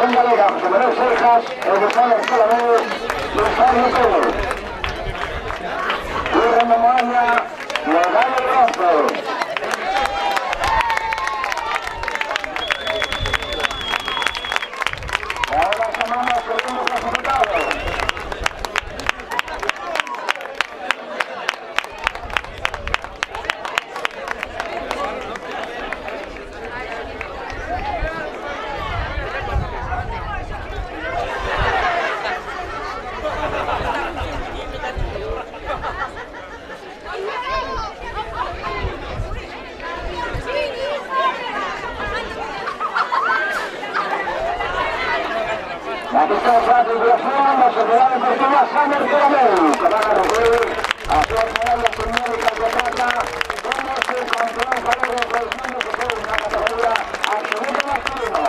Con Galera, José Manuel Serjas, el Gonzalo Escalamés y Rosario Pérez. Luis Ramos Moaña, medalla de bronce. Ahora llamamos al segundo clasificado. Aquí está la tripulación, la Sociedad Deportiva Samer Caramel, que van a recibir a sus medallas numéricas de plata, como su campeón valero del mundo, que fue una categoría absoluta masculina.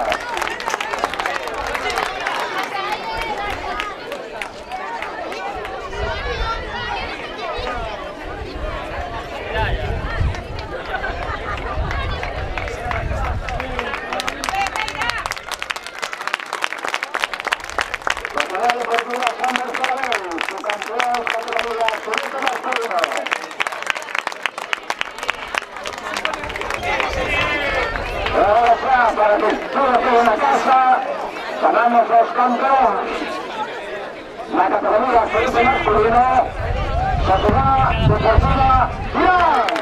Para que todo quede en la casa, ganamos los campeones. La categoría absoluta masculino, Sociedad Deportiva Irán.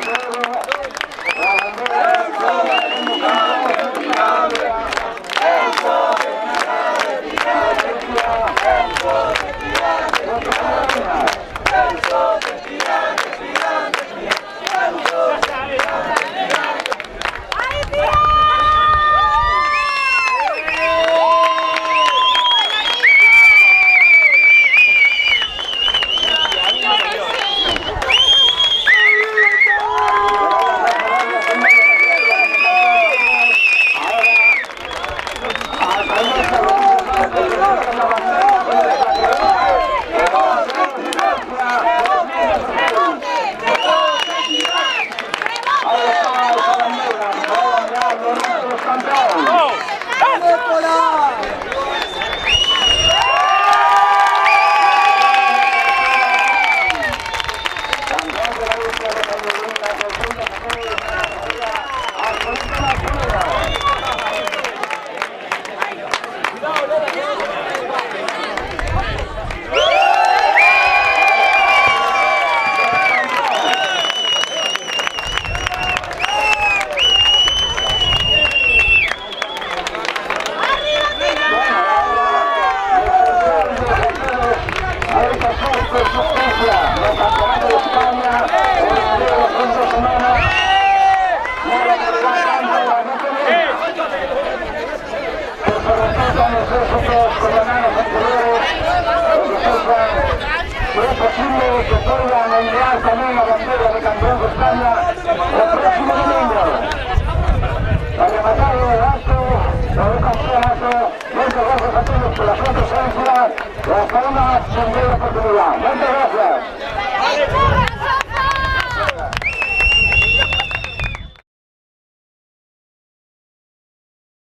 Es posible que puedan enviar también la bandera de campeón de España el próximo domingo. Ha rematado el acto, el campeonato. Muchas gracias a todos por la su presencia y hasta una segunda oportunidad. Muchas gracias.